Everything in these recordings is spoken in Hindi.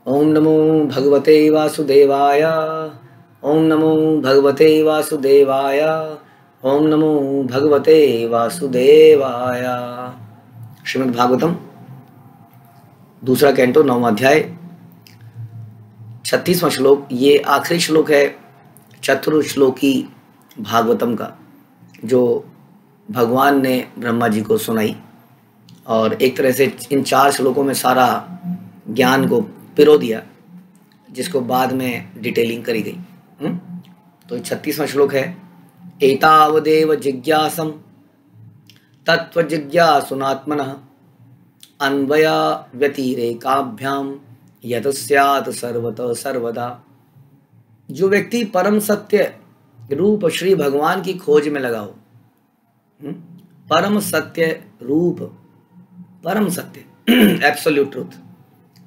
ओम नमो भगवते वासुदेवाय। ओम नमो भगवते वासुदेवाय। ओम नमो भगवते वासुदेवाय। श्रीमद् भागवतम दूसरा कैंटो 9वां अध्याय 36वां श्लोक। ये आखिरी श्लोक है चतुर्श्लोकी भागवतम का, जो भगवान ने ब्रह्मा जी को सुनाई और एक तरह से इन 4 श्लोकों में सारा ज्ञान को पिरो दिया, जिसको बाद में डिटेलिंग करी गई। तो 36वां श्लोक है, एतावदेव जिज्ञासम तत्व जिज्ञासुनात्मनः अन्वया व्यतिरेकाभ्याम यतस्यात् सर्वतः सर्वदा। जो व्यक्ति परम सत्य रूप श्री भगवान की खोज में लगा हो, परम सत्य रूप, परम सत्य एब्सोल्यूट ट्रूथ।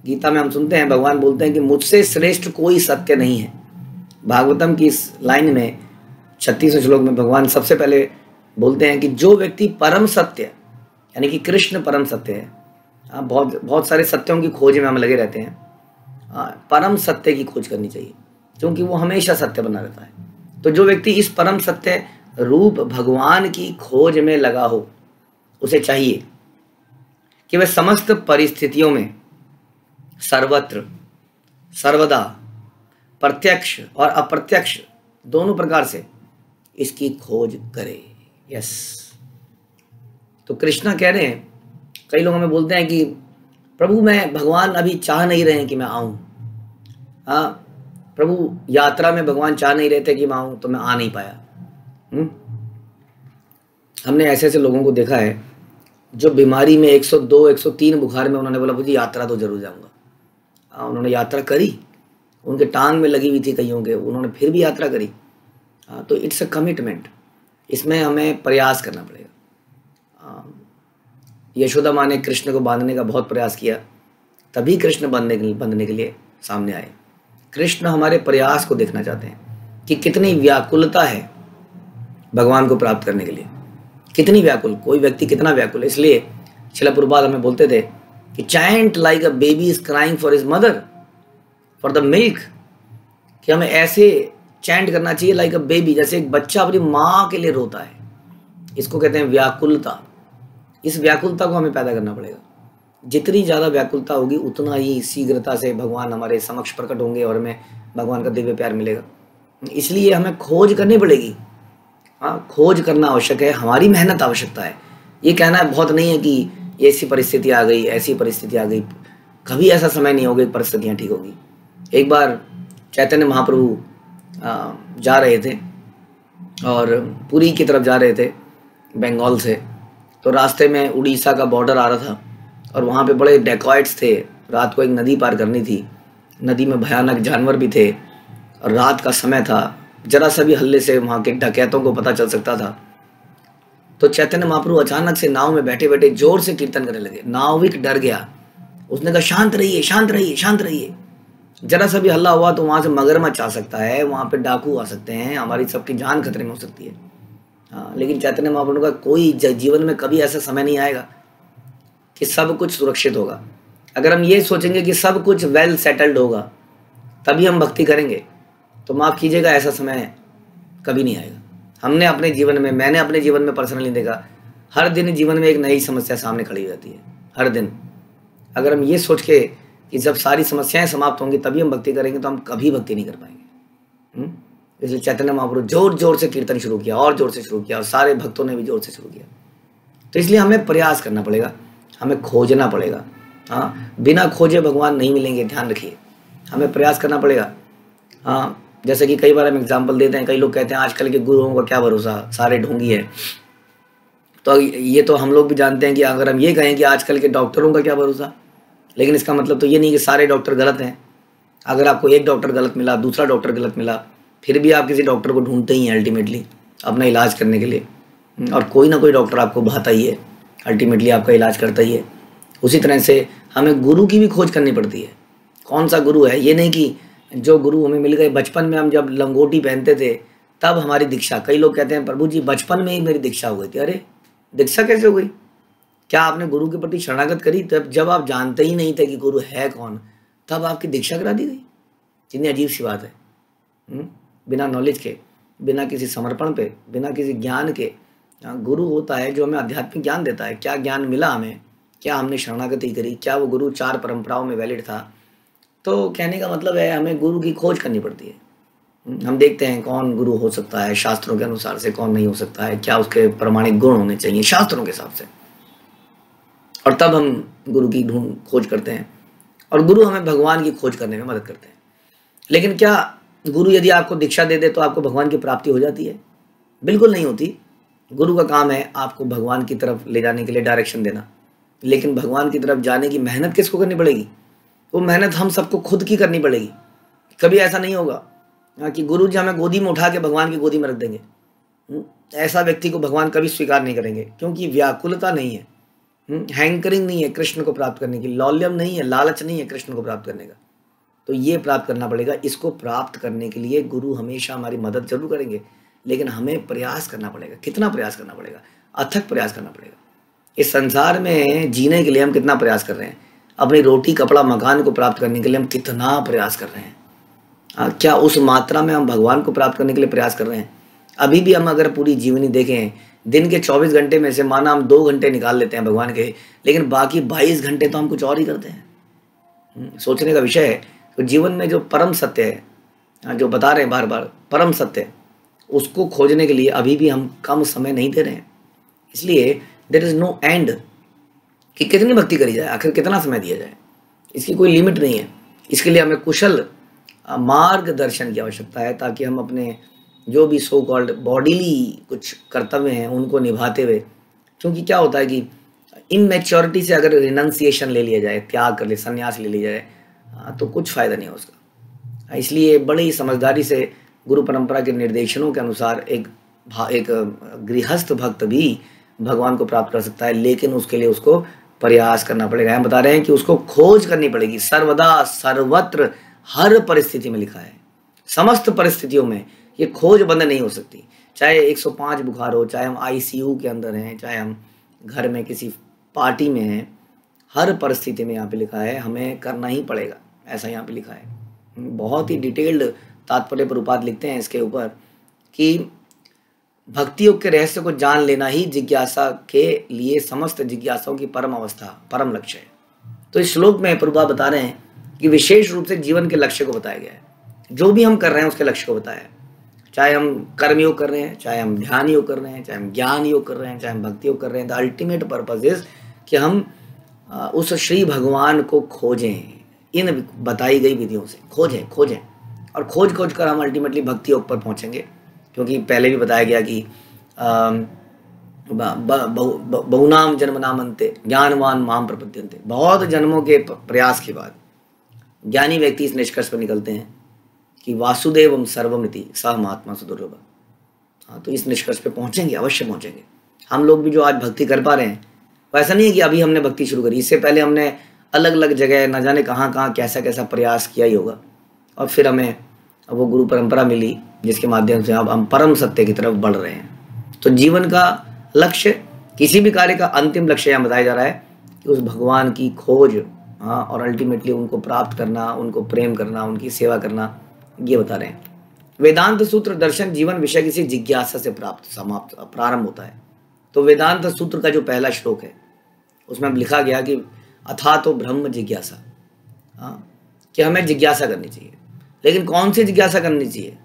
गीता में हम सुनते हैं भगवान बोलते हैं कि मुझसे श्रेष्ठ कोई सत्य नहीं है। भागवतम की इस लाइन में 36वें श्लोक में भगवान सबसे पहले बोलते हैं कि जो व्यक्ति परम सत्य, यानी कि कृष्ण परम सत्य है। बहुत सारे सत्यों की खोज में हम लगे रहते हैं, परम सत्य की खोज करनी चाहिए, क्योंकि वो हमेशा सत्य बना रहता है। तो जो व्यक्ति इस परम सत्य रूप भगवान की खोज में लगा हो, उसे चाहिए कि वह समस्त परिस्थितियों में सर्वत्र सर्वदा प्रत्यक्ष और अप्रत्यक्ष दोनों प्रकार से इसकी खोज करे। यस, तो कृष्णा कह रहे हैं, कई लोग हमें बोलते हैं कि प्रभु मैं भगवान अभी चाह नहीं रहे हैं कि मैं आऊं। प्रभु यात्रा में भगवान चाह नहीं रहे थे कि मैं आऊं, तो मैं आ नहीं पाया। हमने ऐसे ऐसे लोगों को देखा है जो बीमारी में 102 103 बुखार में उन्होंने बोला मुझे यात्रा तो जरूर जाऊंगा। उन्होंने यात्रा करी, उनके टांग में लगी हुई थी कईयों के, उन्होंने फिर भी यात्रा करी। तो इट्स अ कमिटमेंट, इसमें हमें प्रयास करना पड़ेगा। यशोदा माँ ने कृष्ण को बांधने का बहुत प्रयास किया, तभी कृष्ण बंधने के लिए सामने आए। कृष्ण हमारे प्रयास को देखना चाहते हैं कि कितनी व्याकुलता है भगवान को प्राप्त करने के लिए, कितनी व्याकुल, कोई व्यक्ति कितना व्याकुल है। इसलिए श्रील प्रभुपाद हमें बोलते थे कि chant like a baby is crying for his mother for the milk, कि हमें ऐसे चैंट करना चाहिए लाइक अ बेबी, जैसे एक बच्चा अपनी माँ के लिए रोता है। इसको कहते हैं व्याकुलता। इस व्याकुलता को हमें पैदा करना पड़ेगा। जितनी ज़्यादा व्याकुलता होगी उतना ही शीघ्रता से भगवान हमारे समक्ष प्रकट होंगे और हमें भगवान का दिव्य प्यार मिलेगा। इसलिए हमें खोज करनी पड़ेगी। खोज करना आवश्यक है, हमारी मेहनत आवश्यकता है। ये कहना बहुत नहीं है कि ऐसी परिस्थिति आ गई, ऐसी परिस्थिति आ गई। कभी ऐसा समय नहीं होगा परिस्थितियाँ ठीक होगी। एक बार चैतन्य महाप्रभु जा रहे थे और पुरी की तरफ जा रहे थे बंगाल से, तो रास्ते में उड़ीसा का बॉर्डर आ रहा था और वहाँ पे बड़े डेकॉइट्स थे। रात को एक नदी पार करनी थी, नदी में भयानक जानवर भी थे और रात का समय था, जरा सा भी हल्ले से वहाँ के डकैतों को पता चल सकता था। तो चैतन्य महाप्रभु अचानक से नाव में बैठे बैठे जोर से कीर्तन करने लगे। नाविक डर गया, उसने कहा शांत रहिए, शांत रहिए, शांत रहिए। जरा सा भी हल्ला हुआ तो वहाँ से मगरमच्छ आ सकता है, वहाँ पे डाकू आ सकते हैं, हमारी सबकी जान खतरे में हो सकती है। लेकिन चैतन्य महाप्रभु का कोई जीवन में कभी ऐसा समय नहीं आएगा कि सब कुछ सुरक्षित होगा। अगर हम ये सोचेंगे कि सब कुछ वेल सेटल्ड होगा तभी हम भक्ति करेंगे, तो माफ़ कीजिएगा, ऐसा समय कभी नहीं आएगा। हमने अपने जीवन में, मैंने अपने जीवन में पर्सनली देखा, हर दिन जीवन में एक नई समस्या सामने खड़ी रहती है, हर दिन। अगर हम ये सोच के कि जब सारी समस्याएं समाप्त होंगी तभी हम भक्ति करेंगे, तो हम कभी भक्ति नहीं कर पाएंगे। इसलिए चैतन्य महाप्रभु जोर जोर से कीर्तन शुरू किया और जोर से शुरू किया और सारे भक्तों ने भी जोर से शुरू किया। तो इसलिए हमें प्रयास करना पड़ेगा, हमें खोजना पड़ेगा। बिना खोजे भगवान नहीं मिलेंगे, ध्यान रखिए। हमें प्रयास करना पड़ेगा। जैसे कि कई बार हम एग्जाम्पल देते हैं, कई लोग कहते हैं आजकल के गुरुओं का क्या भरोसा, सारे ढोंगी है। तो ये तो हम लोग भी जानते हैं कि अगर हम ये कहें कि आजकल के डॉक्टरों का क्या भरोसा, लेकिन इसका मतलब तो ये नहीं कि सारे डॉक्टर गलत हैं। अगर आपको एक डॉक्टर गलत मिला, दूसरा डॉक्टर गलत मिला, फिर भी आप किसी डॉक्टर को ढूंढते ही हैं अल्टीमेटली अपना इलाज करने के लिए, और कोई ना कोई डॉक्टर आपको भाता ही है, अल्टीमेटली आपका इलाज करता ही है। उसी तरह से हमें गुरु की भी खोज करनी पड़ती है। कौन सा गुरु है, ये नहीं कि जो गुरु हमें मिल गए। बचपन में हम जब लंगोटी पहनते थे तब हमारी दीक्षा, कई लोग कहते हैं प्रभु जी बचपन में ही मेरी दीक्षा हो गई थी। अरे दीक्षा कैसे हो गई? क्या आपने गुरु के प्रति शरणागत करी? तब जब आप जानते ही नहीं थे कि गुरु है कौन, तब आपकी दीक्षा करा दी गई। कितनी अजीब सी बात है। बिना नॉलेज के, बिना किसी समर्पण पे, बिना किसी ज्ञान के गुरु होता है जो हमें आध्यात्मिक ज्ञान देता है। क्या ज्ञान मिला हमें, क्या हमने शरणागति करी, क्या वो गुरु 4 परंपराओं में वैलिड था? तो कहने का मतलब है हमें गुरु की खोज करनी पड़ती है। हम देखते हैं कौन गुरु हो सकता है शास्त्रों के अनुसार से, कौन नहीं हो सकता है, क्या उसके प्रमाणिक गुण होने चाहिए शास्त्रों के हिसाब से, और तब हम गुरु की खोज करते हैं। और गुरु हमें भगवान की खोज करने में मदद करते हैं। लेकिन क्या गुरु यदि आपको दीक्षा दे दे तो आपको भगवान की प्राप्ति हो जाती है? बिल्कुल नहीं होती। गुरु का काम है आपको भगवान की तरफ ले जाने के लिए डायरेक्शन देना, लेकिन भगवान की तरफ जाने की मेहनत किसको करनी पड़ेगी? वो मेहनत हम सबको खुद की करनी पड़ेगी। कभी ऐसा नहीं होगा कि गुरु जी हमें गोदी में उठा के भगवान की गोदी में रख देंगे। ऐसा व्यक्ति को भगवान कभी स्वीकार नहीं करेंगे, क्योंकि व्याकुलता नहीं है, हैंकरिंग नहीं है कृष्ण को प्राप्त करने की, लौल्यम नहीं है, लालच नहीं है कृष्ण को प्राप्त करने का। तो ये प्राप्त करना पड़ेगा। इसको प्राप्त करने के लिए गुरु हमेशा हमारी मदद जरूर करेंगे, लेकिन हमें प्रयास करना पड़ेगा। कितना प्रयास करना पड़ेगा? अथक प्रयास करना पड़ेगा। इस संसार में जीने के लिए हम कितना प्रयास कर रहे हैं? अपनी रोटी कपड़ा मकान को प्राप्त करने के लिए हम कितना प्रयास कर रहे हैं? क्या उस मात्रा में हम भगवान को प्राप्त करने के लिए प्रयास कर रहे हैं? अभी भी हम अगर पूरी जीवनी देखें, दिन के 24 घंटे में से माना हम 2 घंटे निकाल लेते हैं भगवान के, लेकिन बाकी 22 घंटे तो हम कुछ और ही करते हैं। सोचने का विषय है। तो जीवन में जो परम सत्य है, जो बता रहे हैं बार बार परम सत्य, उसको खोजने के लिए अभी भी हम कम समय नहीं दे रहे हैं। इसलिए देयर इज नो एंड कि कितनी भक्ति करी जाए, आखिर कितना समय दिया जाए, इसकी कोई लिमिट नहीं है। इसके लिए हमें कुशल मार्गदर्शन की आवश्यकता है, ताकि हम अपने जो भी सो कॉल्ड बॉडीली कुछ कर्तव्य हैं उनको निभाते हुए, क्योंकि क्या होता है कि इनमेच्योरिटी से अगर रिनंसिएशन ले लिया जाए, त्याग कर ले, संन्यास ले लिया जाए, तो कुछ फ़ायदा नहीं है उसका। इसलिए बड़ी समझदारी से गुरु परंपरा के निर्देशनों के अनुसार एक गृहस्थ भक्त भी भगवान को प्राप्त कर सकता है, लेकिन उसके लिए उसको प्रयास करना पड़ेगा। हम बता रहे हैं कि उसको खोज करनी पड़ेगी। सर्वदा सर्वत्र हर परिस्थिति में लिखा है, समस्त परिस्थितियों में ये खोज बंद नहीं हो सकती। चाहे 105 बुखार हो, चाहे हम आईसीयू के अंदर हैं, चाहे हम घर में किसी पार्टी में हैं, हर परिस्थिति में यहाँ पे लिखा है हमें करना ही पड़ेगा। ऐसा यहाँ पे लिखा है। बहुत ही डिटेल्ड तात्पर्य प्रपात लिखते हैं इसके ऊपर कि भक्ति योग के रहस्य को जान लेना ही जिज्ञासा के लिए समस्त जिज्ञासाओं की परम अवस्था, परम लक्ष्य है। तो इस श्लोक में प्रभुपाद बता रहे हैं कि विशेष रूप से जीवन के लक्ष्य को बताया गया है। जो भी हम कर रहे हैं उसके लक्ष्य को बताया है। चाहे हम कर्म योग कर रहे हैं, चाहे हम ध्यान योग कर रहे हैं, चाहे हम ज्ञान योग कर रहे हैं, चाहे हम भक्ति योग कर रहे हैं, द अल्टीमेट पर्पज इज कि हम उस श्री भगवान को खोजें। इन बताई गई विधियों से खोजें और खोज कर हम अल्टीमेटली भक्ति योग पर पहुंचेंगे। क्योंकि पहले भी बताया गया कि बहुनाम जन्म नाम अंते ज्ञानवान माम प्रपद्यन्ते। बहुत जन्मों के प्रयास के बाद ज्ञानी व्यक्ति इस निष्कर्ष पर निकलते हैं कि वासुदेवम सर्वमिति सह महात्मा सुदुर्लभ। तो इस निष्कर्ष पे पहुंचेंगे, अवश्य पहुंचेंगे। हम लोग भी जो आज भक्ति कर पा रहे हैं, वो ऐसा नहीं है कि अभी हमने भक्ति शुरू करी। इससे पहले हमने अलग अलग जगह न जाने कहाँ कैसा प्रयास किया ही होगा, और फिर हमें वो गुरु परंपरा मिली जिसके माध्यम से अब हम परम सत्य की तरफ बढ़ रहे हैं। तो जीवन का लक्ष्य, किसी भी कार्य का अंतिम लक्ष्य यहाँ बताया जा रहा है कि उस भगवान की खोज, और अल्टीमेटली उनको प्राप्त करना, उनको प्रेम करना, उनकी सेवा करना, ये बता रहे हैं। वेदांत सूत्र दर्शन जीवन विषय किसी जिज्ञासा से प्रारंभ होता है। तो वेदांत सूत्र का जो पहला श्लोक है उसमें लिखा गया कि अथा तो ब्रह्म जिज्ञासा, कि हमें जिज्ञासा करनी चाहिए। लेकिन कौन सी जिज्ञासा करनी चाहिए?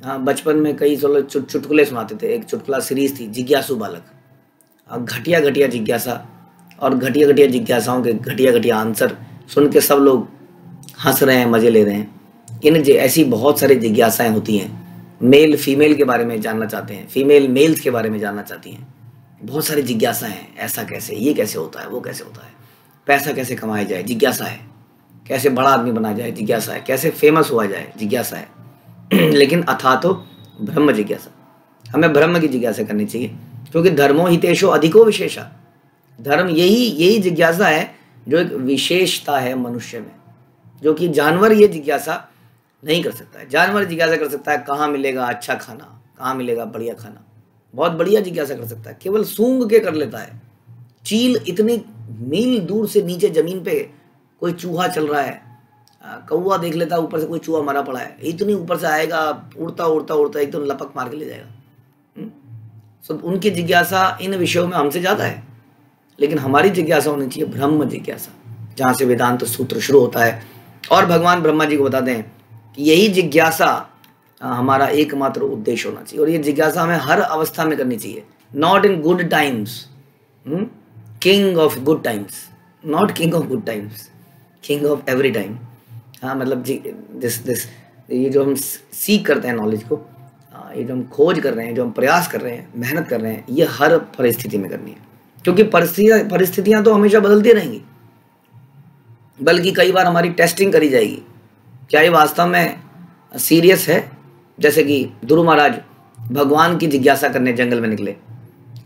बचपन में कई चुटकुले सुनाते थे। एक चुटकुला सीरीज थी जिज्ञासु बालक। घटिया जिज्ञासा और घटिया जिज्ञासाओं के घटिया आंसर सुन के सब लोग हंस रहे हैं, मजे ले रहे हैं। ऐसी बहुत सारी जिज्ञासाएं होती हैं। मेल फीमेल के बारे में जानना चाहते हैं, फीमेल मेल्स के बारे में जानना चाहती हैं। बहुत सारी जिज्ञासाएं हैं। ऐसा कैसे, ये कैसे होता है, वो कैसे होता है, पैसा कैसे कमाया जाए, जिज्ञासा है। कैसे बड़ा आदमी बना जाए, जिज्ञासा है। कैसे फेमस हुआ जाए, जिज्ञासा है। लेकिन अथा तो ब्रह्म जिज्ञासा, हमें ब्रह्म की जिज्ञासा करनी चाहिए। क्योंकि धर्मो हितेशो अधिको विशेषा, धर्म यही जिज्ञासा है जो एक विशेषता है मनुष्य में, जो कि जानवर ये जिज्ञासा नहीं कर सकता है। जानवर जिज्ञासा कर सकता है कहाँ मिलेगा अच्छा खाना, कहाँ मिलेगा बढ़िया खाना, बहुत बढ़िया जिज्ञासा कर सकता है, केवल सूंघ के कर लेता है। चील इतनी मील दूर से नीचे जमीन पे कोई चूहा चल रहा है, कौवा देख लेता ऊपर से कोई चूहा मरा पड़ा है, इतनी ऊपर से आएगा, उड़ता उड़ता उड़ता एकदम लपक मार के ले जाएगा। सो उनकी जिज्ञासा इन विषयों में हमसे ज़्यादा है, लेकिन हमारी जिज्ञासा होनी चाहिए ब्रह्म जिज्ञासा, जहाँ से वेदांत सूत्र शुरू होता है। और भगवान ब्रह्मा जी को बताते हैं कि यही जिज्ञासा हमारा एकमात्र उद्देश्य होना चाहिए, और ये जिज्ञासा हमें हर अवस्था में करनी चाहिए। Not in good times, king of good times, not king of good times, king of every time. हाँ, मतलब दिस ये जो हम सीख करते हैं नॉलेज को, ये जो हम खोज कर रहे हैं, जो हम प्रयास कर रहे हैं, मेहनत कर रहे हैं, ये हर परिस्थिति में करनी है, क्योंकि परिस्थितियाँ तो हमेशा बदलती रहेंगी, बल्कि कई बार हमारी टेस्टिंग करी जाएगी, क्या ये वास्तव में सीरियस है। जैसे कि ध्रुव महाराज भगवान की जिज्ञासा करने जंगल में निकले,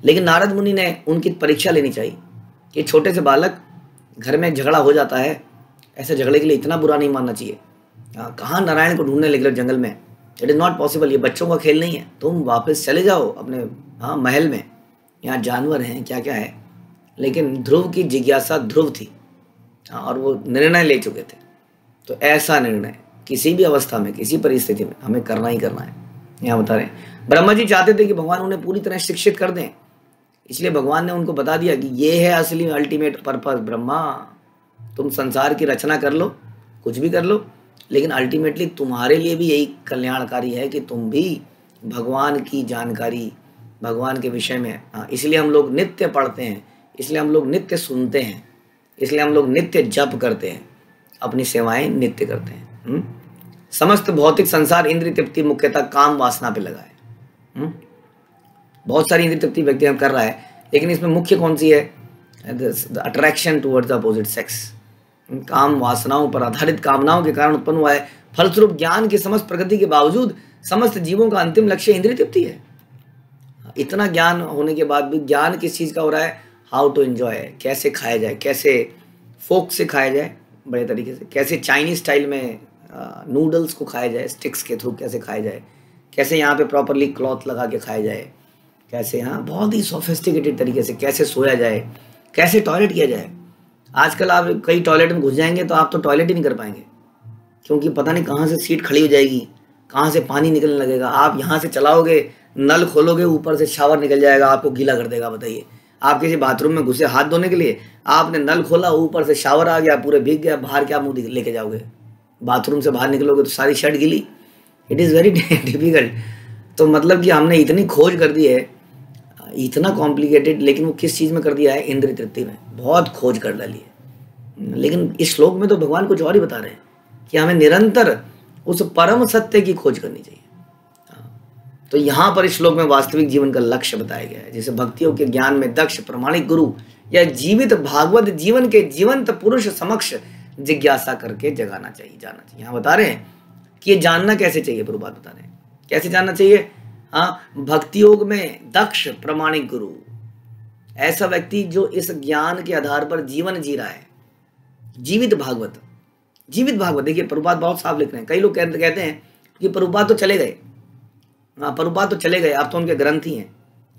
लेकिन नारद मुनि ने उनकी परीक्षा लेनी चाहिए कि छोटे से बालक, घर में झगड़ा हो जाता है, ऐसे झगड़े के लिए इतना बुरा नहीं मानना चाहिए। कहाँ नारायण को ढूंढने निकले जंगल में, इट इज़ नॉट पॉसिबल, ये बच्चों का खेल नहीं है, तुम वापस चले जाओ अपने महल में, यहाँ जानवर हैं, क्या क्या है। लेकिन ध्रुव की जिज्ञासा ध्रुव थी, और वो निर्णय ले चुके थे। तो ऐसा निर्णय किसी भी अवस्था में, किसी परिस्थिति में हमें करना ही करना है। यहाँ बता रहे हैं ब्रह्मा जी चाहते थे कि भगवान उन्हें पूरी तरह शिक्षित कर दें, इसलिए भगवान ने उनको बता दिया कि ये है असली अल्टीमेट पर्पस। ब्रह्मा, तुम संसार की रचना कर लो, कुछ भी कर लो, लेकिन अल्टीमेटली तुम्हारे लिए भी यही कल्याणकारी है कि तुम भी भगवान की जानकारी, भगवान के विषय में, इसलिए हम लोग नित्य पढ़ते हैं, इसलिए हम लोग नित्य सुनते हैं, इसलिए हम लोग नित्य जप करते हैं, अपनी सेवाएं नित्य करते हैं। समस्त भौतिक संसार इंद्रिय तृप्ति मुख्यतः काम वासना पे लगा है। बहुत सारी इंद्रिय तृप्ति व्यक्ति कर रहा है, लेकिन इसमें मुख्य कौन सी है? Attraction towards the opposite sex. काम वासनाओं पर आधारित कामनाओं के कारण उत्पन्न हुआ है। फलस्वरूप ज्ञान की समस्त प्रगति के बावजूद समस्त जीवों का अंतिम लक्ष्य इंद्रिय तृप्ति है। इतना ज्ञान होने के बाद भी ज्ञान किस चीज़ का हो रहा है? हाउ टू एंजॉय, कैसे खाया जाए, कैसे फोक से खाया जाए बड़े तरीके से, कैसे चाइनीज स्टाइल में नूडल्स को खाया जाए, स्टिक्स के थ्रू कैसे खाया जाए, कैसे यहाँ पे प्रॉपरली क्लॉथ लगा के खाया जाए, कैसे बहुत ही सोफिस्टिकेटेड तरीके से कैसे सोया जाए, कैसे टॉयलेट किया जाए। आजकल आप कई टॉयलेट में घुस जाएंगे तो आप तो टॉयलेट ही नहीं कर पाएंगे, क्योंकि पता नहीं कहाँ से सीट खड़ी हो जाएगी, कहाँ से पानी निकलने लगेगा। आप यहाँ से चलाओगे, नल खोलोगे, ऊपर से शावर निकल जाएगा, आपको गीला कर देगा। बताइए, आप किसी बाथरूम में घुसे हाथ धोने के लिए, आपने नल खोला, ऊपर से शावर आ गया, पूरे भीग गया, बाहर क्या मुंह लेके जाओगे? बाथरूम से बाहर निकलोगे तो सारी शर्ट गीली। It is very difficult. तो मतलब कि हमने इतनी खोज कर दी है, इतना कॉम्प्लिकेटेड, लेकिन वो किस चीज़ में कर दिया है? इंद्रिय तृप्ति में बहुत खोज कर डाली है। लेकिन इस श्लोक में तो भगवान कुछ और ही बता रहे हैं कि हमें निरंतर उस परम सत्य की खोज करनी चाहिए। तो यहाँ पर इस श्लोक में वास्तविक जीवन का लक्ष्य बताया गया है, जैसे भक्तियों के ज्ञान में दक्ष प्रमाणिक गुरु या जीवित भागवत जीवन के जीवंत पुरुष समक्ष जिज्ञासा करके जगाना चाहिए, जाना चाहिए। यहाँ बता रहे हैं कि ये जानना कैसे चाहिए, प्रभुपाद बता रहे हैं कैसे जानना चाहिए। भक्ति योग में दक्ष प्रमाणिक गुरु, ऐसा व्यक्ति जो इस ज्ञान के आधार पर जीवन जी रहा है। जीवित भागवत, जीवित भागवत, देखिए प्रभुपाद बहुत साफ लिख रहे हैं। कई लोग कहते हैं कि प्रभुपाद तो चले गए, प्रभुपाद तो चले गए, आप तो उनके ग्रंथी हैं।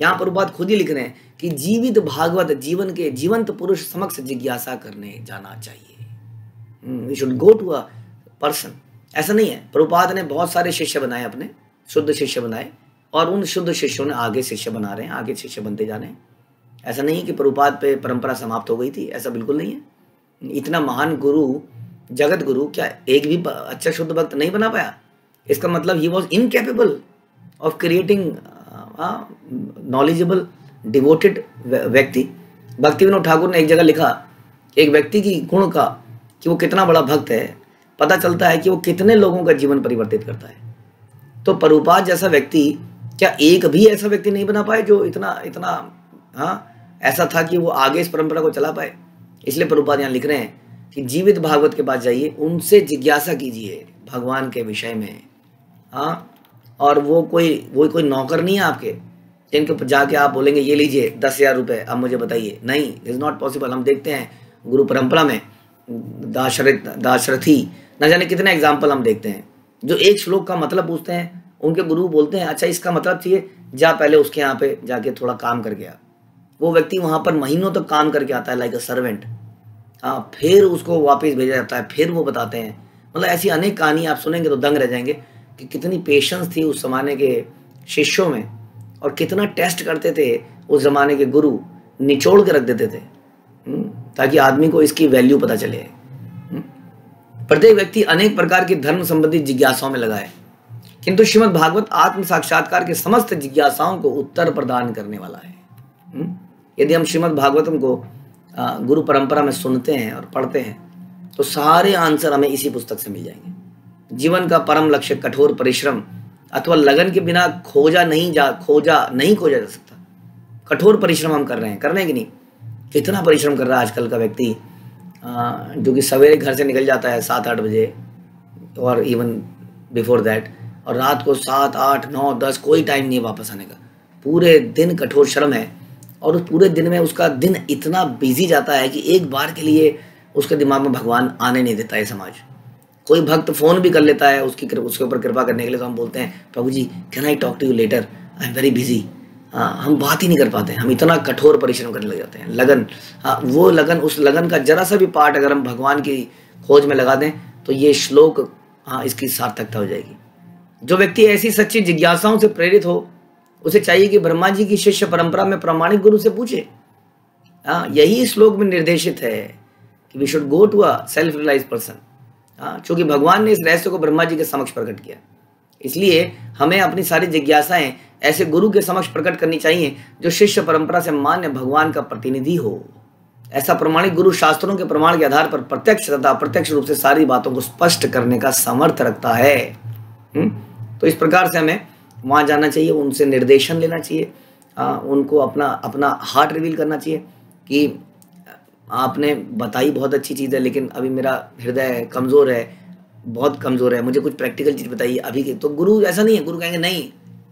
यहाँ प्रभुपाद खुद ही लिख रहे हैं कि जीवित भागवत जीवन के जीवंत पुरुष समक्ष जिज्ञासा करने जाना चाहिए। We should go to a person. ऐसा नहीं है, प्रभुपाद ने बहुत सारे शिष्य बनाए, अपने शुद्ध शिष्य बनाए, और उन शुद्ध शिष्यों ने आगे शिष्य बना रहे हैं, आगे शिष्य बनते जा रहे हैं। ऐसा नहीं है कि प्रभुपाद पे परंपरा समाप्त हो गई थी, ऐसा बिल्कुल नहीं है। इतना महान गुरु, जगत गुरु, क्या एक भी अच्छा शुद्ध भक्त नहीं बना पाया? इसका मतलब he was incapable of creating knowledgeable devoted व्यक्ति। भक्ति विनोद ठाकुर ने एक जगह लिखा, एक व्यक्ति की गुण का कि वो कितना बड़ा भक्त है पता चलता है कि वो कितने लोगों का जीवन परिवर्तित करता है। तो प्रभुपाद जैसा व्यक्ति, क्या एक भी ऐसा व्यक्ति नहीं बना पाए जो इतना ऐसा था कि वो आगे इस परंपरा को चला पाए? इसलिए प्रभुपाद यहाँ लिख रहे हैं कि जीवित भागवत के पास जाइए, उनसे जिज्ञासा कीजिए भगवान के विषय में। और वो कोई नौकर नहीं है आपके, जिनको जाके आप बोलेंगे ये लीजिए 10,000 रुपये, अब मुझे बताइए। नहीं, इज़ नॉट पॉसिबल। हम देखते हैं गुरु परंपरा में दाशरथी, न जाने कितने एग्जाम्पल हम देखते हैं, जो एक श्लोक का मतलब पूछते हैं, उनके गुरु बोलते हैं अच्छा इसका मतलब चाहिए, जा पहले उसके यहाँ पे जाके थोड़ा काम करके आ। वो व्यक्ति वहाँ पर महीनों तक काम करके आता है लाइक अ सर्वेंट। फिर उसको वापस भेजा जाता है, फिर वो बताते हैं। मतलब ऐसी अनेक कहानी आप सुनेंगे तो दंग रह जाएंगे कि कितनी पेशेंस थी उस जमाने के शिष्यों में, और कितना टेस्ट करते थे उस जमाने के गुरु, निचोड़ के रख देते थे ताकि आदमी को इसकी वैल्यू पता चले। प्रत्येक व्यक्ति अनेक प्रकार की धर्म संबंधी जिज्ञासाओं में लगा है, किंतु श्रीमद् भागवत आत्म साक्षात्कार के समस्त जिज्ञासाओं को उत्तर प्रदान करने वाला है। यदि हम श्रीमद् भागवतम को गुरु परंपरा में सुनते हैं और पढ़ते हैं तो सारे आंसर हमें इसी पुस्तक से मिल जाएंगे। जीवन का परम लक्ष्य कठोर परिश्रम अथवा लगन के बिना खोजा नहीं जा सकता। कठोर परिश्रम हम कर रहे हैं, करने की नहीं, कितना परिश्रम कर रहा है आजकल का व्यक्ति, जो कि सवेरे घर से निकल जाता है 7-8 बजे और इवन बिफोर दैट, और रात को 7, 8, 9, 10 कोई टाइम नहीं है वापस आने का। पूरे दिन कठोर श्रम है, और उस पूरे दिन में उसका दिन इतना बिजी जाता है कि एक बार के लिए उसके दिमाग में भगवान आने नहीं देता है समाज। कोई भक्त फ़ोन भी कर लेता है उसके ऊपर कृपा करने के लिए, तो हम बोलते हैं Prabhu ji can I talk to you later, I am very busy. हम बात ही नहीं कर पाते हैं, हम इतना कठोर परिश्रम करने लग जाते हैं। लगन, वो लगन, उस लगन का जरा सा भी पार्ट अगर हम भगवान की खोज में लगा दें तो ये श्लोक इसकी सार्थकता हो जाएगी। जो व्यक्ति ऐसी सच्ची जिज्ञासाओं से प्रेरित हो उसे चाहिए कि ब्रह्मा जी की शिष्य परंपरा में प्रामाणिक गुरु से पूछे। यही श्लोक में निर्देशित है कि we should go to a self realize person. क्योंकि भगवान ने इस रहस्य को ब्रह्मा जी के समक्ष प्रकट किया, इसलिए हमें अपनी सारी जिज्ञासाएं ऐसे गुरु के समक्ष प्रकट करनी चाहिए जो शिष्य परंपरा से मान्य भगवान का प्रतिनिधि हो। ऐसा प्रमाणिक गुरु शास्त्रों के प्रमाण के आधार पर प्रत्यक्ष तथा अप्रत्यक्ष रूप से सारी बातों को स्पष्ट करने का सामर्थ्य रखता है। तो इस प्रकार से हमें वहाँ जाना चाहिए, उनसे निर्देशन लेना चाहिए, उनको अपना हार्ट रिवील करना चाहिए कि आपने बताई बहुत अच्छी चीज़ है, लेकिन अभी मेरा हृदय कमज़ोर है, बहुत कमज़ोर है, मुझे कुछ प्रैक्टिकल चीज़ बताइए अभी की। तो गुरु ऐसा नहीं है, गुरु कहेंगे नहीं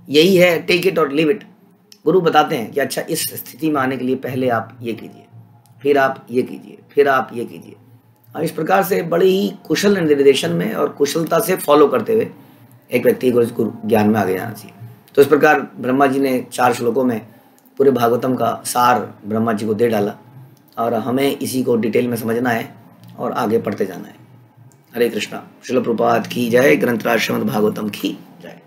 यही है, टेक इट और लीव इट। गुरु बताते हैं कि अच्छा इस स्थिति में आने के लिए पहले आप ये कीजिए, फिर आप ये कीजिए, फिर आप ये कीजिए। इस प्रकार से बड़े ही कुशल निर्देशन में और कुशलता से फॉलो करते हुए एक व्यक्ति को इस गुरु ज्ञान में आगे जाना चाहिए। तो इस प्रकार ब्रह्मा जी ने 4 श्लोकों में पूरे भागवतम का सार ब्रह्मा जी को दे डाला, और हमें इसी को डिटेल में समझना है और आगे पढ़ते जाना है। हरे कृष्णा। श्रील प्रभुपाद की जय। ग्रंथराज श्रीमद् भागवतम की जय।